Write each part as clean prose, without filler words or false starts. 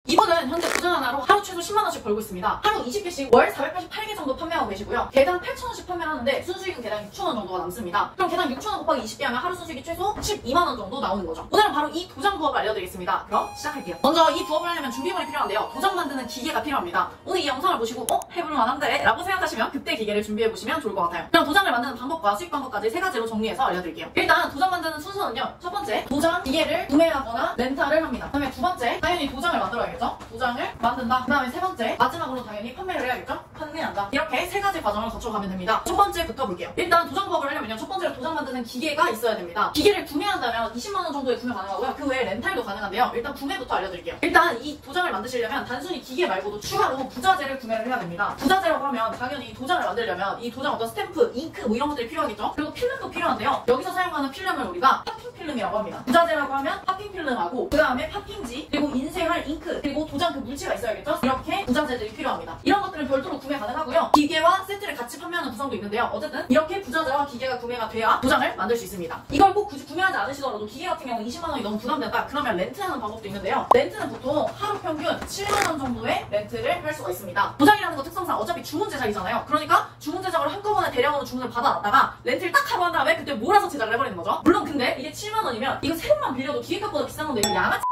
이분은 현재 도장 하나로 하루 최소 10만원씩 벌고 있습니다. 하루 20개씩 월 488개 정도 판매하고 계시고요. 개당 8,000원씩 판매를 하는데 순수익은 개당 6,000원 정도가 남습니다. 그럼 개당 6,000원 곱하기 20개 하면 하루 순수익이 최소 12만원 정도 나오는 거죠. 오늘은 바로 이 도장 부업을 알려드리겠습니다. 그럼 시작할게요. 먼저 이 부업을 하려면 준비물이 필요한데요. 도장 만드는 기계가 필요합니다. 오늘 이 영상을 보시고 해볼 만한데? 라고 생각하시면 그때 기계를 준비해보시면 좋을 것 같아요. 그럼 도장을 만드는 방법과 수익 방법까지 3가지로 정리해서 알려드릴게요. 일단 도장 만드는 순서는요. 첫 번째, 도장 기계를 구매하거나 렌탈을 합니다. 그 다음에 두 번째, 당연히 도장을 만들어야겠죠. 도장을 만든다. 그 다음에 세 번째, 마지막으로 당연히 판매를 해야겠죠. 판매한다. 이렇게 3가지 과정을 거쳐가면 됩니다. 첫 번째부터 볼게요. 일단 도장 부업을 하려면요. 첫 번째로 도장 만드는 기계가 있어야 됩니다. 기계를 구매한다면 20만원 정도에 구매 가능하고요. 그 외에 렌탈도 가능한데요. 일단 구매부터 알려드릴게요. 일단 이 도장을 만드시려면 단순히 기계 말고도 추가로 부자재를 구매를 해야 됩니다. 부자재라고 하면 당연히 도장을 만들려면 이 도장 어떤 스탬프, 잉크 뭐 이런 것들이 필요하겠죠. 그리고 필름도 필요한데요. 여기서 사용하는 필름을 우리가 파핑 필름이라고 합니다. 부자재라고 하면 파핑 필름하고 그 다음에 파핑지, 그리고 인쇄할 잉크, 그리고 도장 그 물체가 있어야겠죠. 이렇게 부자재들이 필요합니다. 이런 것들은 별도로 구매 가능하고요. 기계와 세트를 같이 판매하는 구성도 있는데요. 어쨌든 이렇게 부자재와 기계가 구매가 돼야 도장을 만들 수 있습니다. 이걸 꼭 굳이 구매하지 않으시더라도 기계 같은 경우 20만원이 너무 부담된다. 그러면 렌트하는 방법도 있는데요. 렌트는 보통 하루 평균 7만원 정도의 렌트를 할 수가 있습니다. 도장이라는 거 특성상 어차피 주문 제작이잖아요. 그러니까 주문 제작을 한꺼번에 대량으로 주문을 받아놨다가 렌트를 딱 하고 한 다음에 그때 몰아서 제작을 해버리는 거죠. 물론 근데 이게 7만원이면 이거 세 번만 빌려도 기계값보다 비싼 건데 이거 양아치.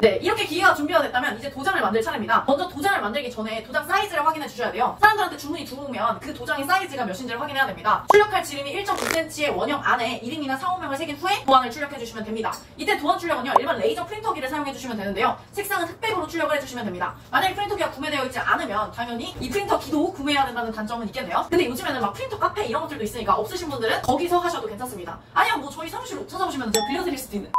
네, 이렇게 기계가 준비가 됐다면 이제 도장을 만들 차례입니다. 먼저 도장을 만들기 전에 도장 사이즈를 확인해 주셔야 돼요. 사람들한테 주문이 들어오면 그 도장의 사이즈가 몇인지를 확인해야 됩니다. 출력할 지름이 1.9cm의 원형 안에 이름이나 상호명을 새긴 후에 도안을 출력해 주시면 됩니다. 이때 도안 출력은요, 일반 레이저 프린터기를 사용해 주시면 되는데요. 색상은 흑백으로 출력을 해주시면 됩니다. 만약에 프린터기가 구매되어 있지 않으면 당연히 이 프린터기도 구매해야 된다는 단점은 있겠네요. 근데 요즘에는 막 프린터 카페 이런 것들도 있으니까 없으신 분들은 거기서 하셔도 괜찮습니다. 아니면 뭐 저희 사무실로 찾아오시면 제가 빌려드릴 수도 있는.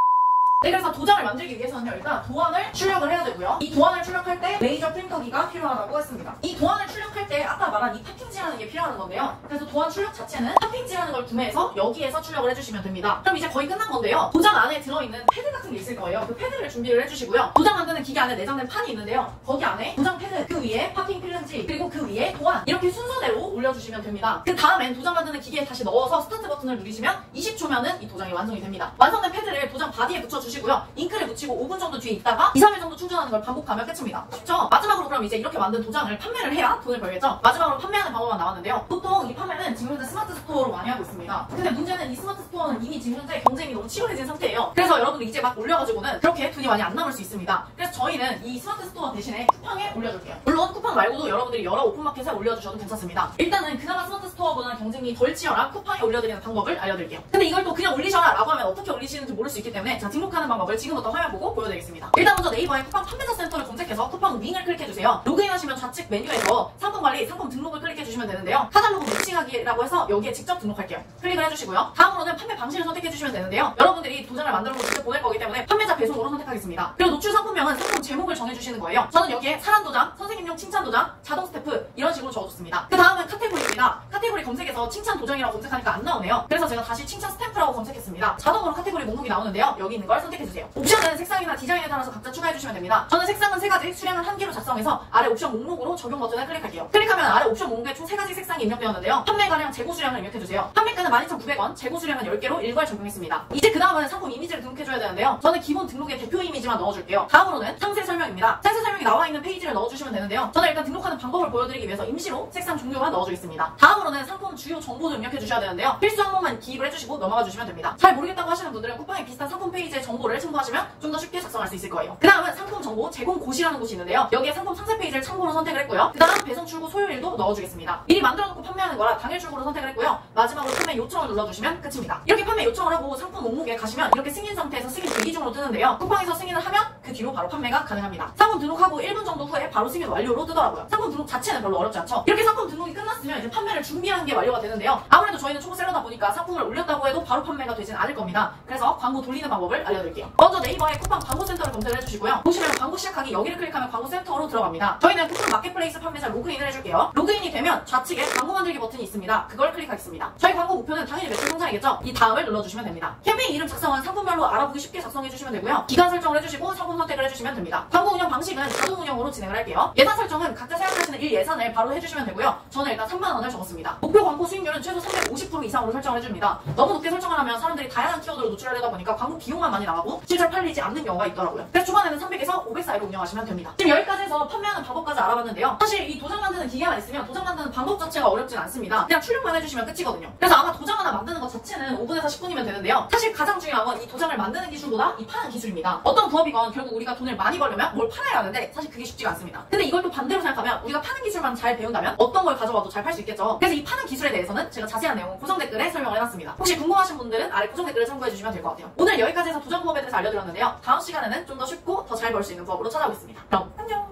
네, 그래서 도장을 만들기 위해서는요, 일단 도안을 출력을 해야 되고요. 이 도안을 출력할 때 레이저 프린터기가 필요하다고 했습니다. 이 도안을 출력할 때 아까 말한 이 파핑지라는 게 필요한 건데요. 그래서 도안 출력 자체는 파핑지라는 걸 구매해서 여기에서 출력을 해주시면 됩니다. 그럼 이제 거의 끝난 건데요. 도장 안에 들어있는 패드 같은 게 있을 거예요. 그 패드를 준비를 해주시고요. 도장 만드는 기계 안에 내장된 판이 있는데요. 거기 안에 도장 패드, 그 위에 파핑 필름지, 그리고 그 위에 도안, 이렇게 순서대로 올려주시면 됩니다. 그 다음엔 도장 만드는 기계에 다시 넣어서 스타트 버튼을 누르시면 20초면은 이 도장이 완성이 됩니다. 완성된 패드를 도장 바디에 붙여주시고요. 잉크를 묻히고 5분 정도 뒤에 있다가 2, 3일 정도 충전하는 걸 반복하면 끝입니다. 쉽죠? 마지막으로 그럼 이제 이렇게 만든 도장을 판매를 해야 돈을 벌겠죠? 마지막으로 판매하는 방법만 나왔는데요. 보통 이 판매는 지금 현재 스마트 스토어로 많이 하고 있습니다. 근데 문제는 이 스마트 스토어는 이미 지금 현재 경쟁이 너무 치열해진 상태예요. 그래서 여러분들 이제 막 올려가지고는 그렇게 돈이 많이 안 남을 수 있습니다. 그래서 저희는 이 스마트 스토어 대신에 쿠팡에 올려줄게요. 물론 쿠팡 말고도 여러분들이 여러 오픈마켓에 올려주셔도 괜찮습니다. 일단은 그나마 스마트 스토어보다는 경쟁이 덜 치열한 쿠팡에 올려드리는 방법을 알려드릴게요. 근데 이걸 또 그냥 올리셔라 라고 하면 어떻게 올리시는지 모를 수 있기 때문에 자, 등록하는 방법을 지금부터 화면 보고 보여드리겠습니다. 일단 먼저 네이버에 쿠팡 판매자 센터를 검색해서 쿠팡 윙을 클릭해주세요. 로그인하시면 좌측 메뉴에서 상품 관리, 상품 등록을 클릭해주시면 되는데요. 카탈로그 매칭하기라고 해서 여기에 직접 등록할게요. 클릭을 해주시고요. 다음으로는 판매 방식을 선택해주시면 되는데요. 여러분들이 도장을 만들어서 직접 보낼 거기 때문에 판매자 배송으로 선택하겠습니다. 그리고 노출 상품명은 상품 제목을 정해주시는 거예요. 저는 여기에 사람 도장, 선생님용 칭찬 도장, 자동 스태프 이런 식으로 적어줬습니다. 그 다음은 카테고리입니다. 카테고리 검색에서 칭찬 도장이라고 검색하니까 안 나오네요. 그래서 제가 다시 칭찬 스탬프라고 검색했습니다. 자동으로 카테고리 목록이 나오는데요. 여기 있는 걸 선택해주세요. 옵션은 색상이나 디자인에 따라서 각자 추가해주시면 됩니다. 저는 색상은 3가지, 수량은 1개로 작성해서 아래 옵션 목록으로 적용 버튼을 클릭할게요. 클릭하면 아래 옵션 목록에 총 3가지 색상이 입력되었는데요. 판매가량, 재고 수량을 입력해주세요. 판매가는 12,900원, 재고 수량은 10개로 일괄 적용했습니다. 이제 그 다음은 상품 이미지를 등록해줘야 되는데요. 저는 기본 등록에 대표 이미지만 넣어줄게요. 다음으로는 상세 설명입니다. 상세 설명이 나와있는 페이지를 넣어주시면 되는데요. 저는 일단 등록하는 방법을 보여드리기 위해서 임시로 색상 종류만 넣어주겠습니다. 다음으로는 상품 주요 정보도 입력해주셔야 되는데요. 필수 한 번만 기입을 해주시고 넘어가 주시면 됩니다. 잘 모르겠다고 하시는 분들은 쿠팡에 비슷한 상품 페이지의 정보를 첨부하시면 좀 더 쉽게 작성할 수 있을 거예요. 그 다음은 상품 정보 제공 곳이라는 곳이 있는데요. 여기에 상품 상세 페이지를 참고로 선택을 했고요. 그 다음 배송 출고 소요일도 넣어주겠습니다. 미리 만들어놓고 판매하는 거라 당일 출고로 선택을 했고요. 마지막으로 판매 요청을 눌러주시면 끝입니다. 이렇게 판매 요청을 하고 상품 목록에 가시면 이렇게 승인 상태에서 승인 대기 중으로 뜨는데요. 쿠팡에서 승인을 하면 그 뒤로 바로 판매가 가능합니다. 상품 등록하고 1분 정도 후에 바로 승인 완료로 뜨더라고요. 상품 등록 자체는 별로 어렵지 않죠. 이렇게 상품 등록이 끝났으면 이제 판매를 준비하는 게 완료가 되는데요. 아무래도 저희는 초보셀러다 보니까 상품을 올렸다고 해도 바로 판매가 되진 않을 겁니다. 그래서 광고 돌리는 방법을 알려드릴게요. 먼저 네이버에 쿠팡 광고센터를 검색을 해주시고요. 보시면 광고 시작하기 여기를 클릭하면 광고센터로 들어갑니다. 저희는 쿠팡 마켓플레이스 판매자 로그인을 해줄게요. 로그인이 되면 좌측에 광고 만들기 버튼이 있습니다. 그걸 클릭하겠습니다. 저희 광고 목표는 당연히 매출 성장이겠죠? 이 다음을 눌러주시면 됩니다. 캠페인 이름 작성은 상품별로 알아보기 쉽게 작성해주시면 되고요. 기간 설정을 해주시고 상품 선택을 해주시면 됩니다. 광고 운영 방식은 자동 운영으로 진행을 할게요. 예산 설정은 각자 생각하시는 일 예산을 바로 해주시면 되고요. 저는 일단 3만 원을 적었습니다. 목표 광고 수익률은 최소 350% 이상으로 설정을 해줍니다. 너무 높게 설정을 하면 사람들이 다양한 키워드로 노출하려다 보니까 광고 비용만 많이 나가고 실제로 팔리지 않는 경우가 있더라고요. 그래서 초반에는 300에서 500 사이로 운영하시면 됩니다. 지금 여기까지 해서 판매하는 방법까지 알아봤는데요. 사실 이 도장 만드는 기계만 있으면 도장 만드는 방법 자체가 어렵진 않습니다. 그냥 출력만 해주시면 끝이거든요. 그래서 아마 도장 하나 만드는 것 자체는 5분에서 10분이면 되는데요. 사실 가장 중요한 건 이 도장을 만드는 기술보다 이 파는 기술입니다. 어떤 부업이건 결국 우리가 돈을 많이 벌려면 뭘 팔아야 하는데 사실 그게 쉽지가 않습니다. 근데 이걸 또 반대로 생각하면 우리가 파는 기술만 잘 배운다면 어떤 걸 가져와도 잘 팔 수 있겠죠. 그래서 이 파는 기술에 대해서는 제가 자세한 내용은 고정 댓글에 설명을 해놨습니다. 혹시 궁금하신 분들은 아래 고정 댓글을 참고해주시면 될 것 같아요. 오늘 여기까지 해서 도장 부업에 대해서 알려드렸는데요. 다음 시간에는 좀 더 쉽고 더 잘 벌 수 있는 부업으로 찾아오겠습니다. 그럼 안녕!